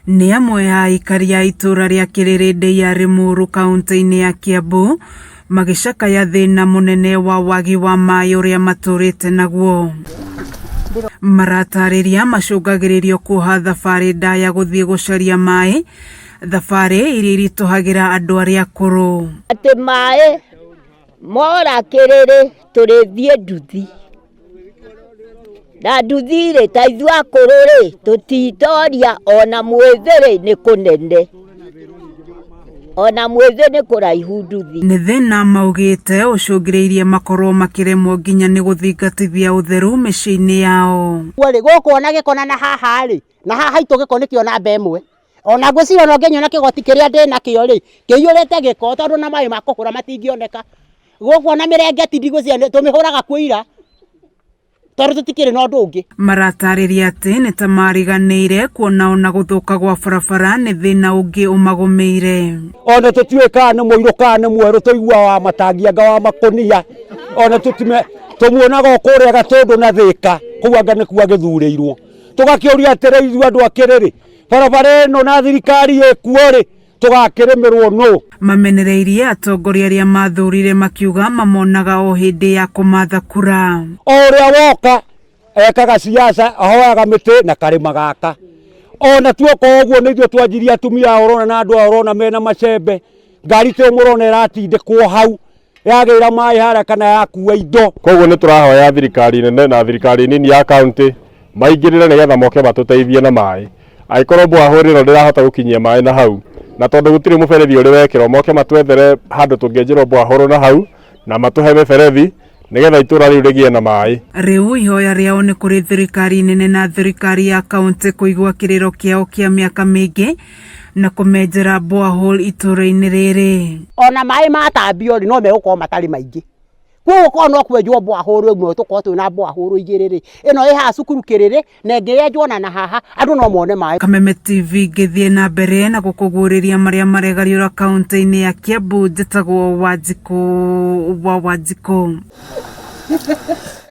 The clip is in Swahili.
Nĩ amwe ya aikari a itura rĩa Kirĩrĩndĩ ya Limuru kaunti-inĩ ya Kiambu magĩcakaya thĩna mũnene wa wagi wa maĩ ũrĩa matũrĩte naguo. Maratarĩria macũngagĩrĩrio kuoha thabarĩ ndaya gũthiĩ gũcaria maĩ, thabarĩ iria iritũhagĩra andũ arĩa akũrũ. Atĩ maĩ mora Kĩrĩrĩ tũrĩthiĩ nduthi. Na nduthi rĩ ta ithuĩ akũrũ rĩ tũtitoria ona mwĩthĩ nĩ kũnene. Ona mwĩthĩ nĩ kũraihu nduthi. Nĩ thĩna maugĩte ũcũngĩrĩirie makorwo makĩremwo nginya nĩ gũthingatithia ũtheru mĩciĩ-inĩ yao. Rĩ gũkũ ona gĩkona na haha rĩ, na haha itũ gĩko nĩkĩo namba ĩmwe. Ona ngwĩciria no ngenyona kĩgoti kĩrĩa ndĩ nakĩo rĩ, kĩiyũrĩte gĩko tondũ na maĩ ma kũhũra matingĩoneka. Gũkũ ona mĩrengeti ndigũciria tũmĩhũraga kwĩira. Tondũ tũtikĩrĩ na ũndũ ũngĩ. Maratarĩria atĩ nĩ ta mariganĩire kuona ona gũthũka gwa barabara nĩ thĩna ũngĩ ũmagũmĩire. Ona tũtiũĩkaga nĩ mũirũ kana nĩ mwerũ, tũiguaga matangianga wa makũnia. Ona tũmuonaga kũrĩa Gatũndũ na Thĩka, kũu anga nĩkuo agĩthurĩirwo. Tũgakĩũria atĩrĩ ithuĩ andũ a Kĩrĩrĩ, barabara ĩno na thirikari ĩkuo rĩ, tũgakĩrĩmĩrwo nũ? Mamenereirie atongoria arĩa mathurire makiuga mamonaga o hĩndĩ ya kũmatha kura. O ũrĩa woka ekaga siasa, ahoyaga mĩtĩ na karĩma gaka. Ona tuoka ũguo nĩ ithuĩ twanjirie atumia ũrona na andũ ũrona mena macembe. Ngari tĩ mũrona ĩratindĩkwo hau yagĩra maĩ harĩa kana yakua indo. Koguo nĩ tũrahoya thirikari nene na thirikari nini ya kaunti maingĩrĩre nĩgetha moke matũteithie na maĩ. Angĩkorwo borehole ĩno ndĩrahota gũkinyia maĩ na hau, na tondũ gũtirĩ mũberethi ũrĩ wekĩrwo, moke matwethere handũ tũngĩenjerwo borehole na hau na matũhe mĩberethi nĩgetha itũra rĩu rĩgĩe na maĩ. Rĩu ihoya rĩao nĩ kũrĩ thirikari nene na thirikari ya kaunti kũigua kĩrĩro kĩao kĩa mĩaka mĩingĩ na kũmenjera borehole itũra-inĩ rĩrĩ. Ona maĩ matambio rĩ no megũkorwo matarĩ maingĩ. Gũkũ no kwenjwo borehole ĩmwe tũkorwo twĩna borehole igĩrĩ rĩ. Ĩno ĩ haha cukuru Kĩrĩrĩ na ĩngĩyenjwo na haha andũ no mone maĩ. Kameme TV ngĩthiĩ na mbere na gũkũguũrĩria marĩa maregariũra kaunti-inĩ ya Kiambu, njĩtagwo Wanjikũ wa Wanjikũ.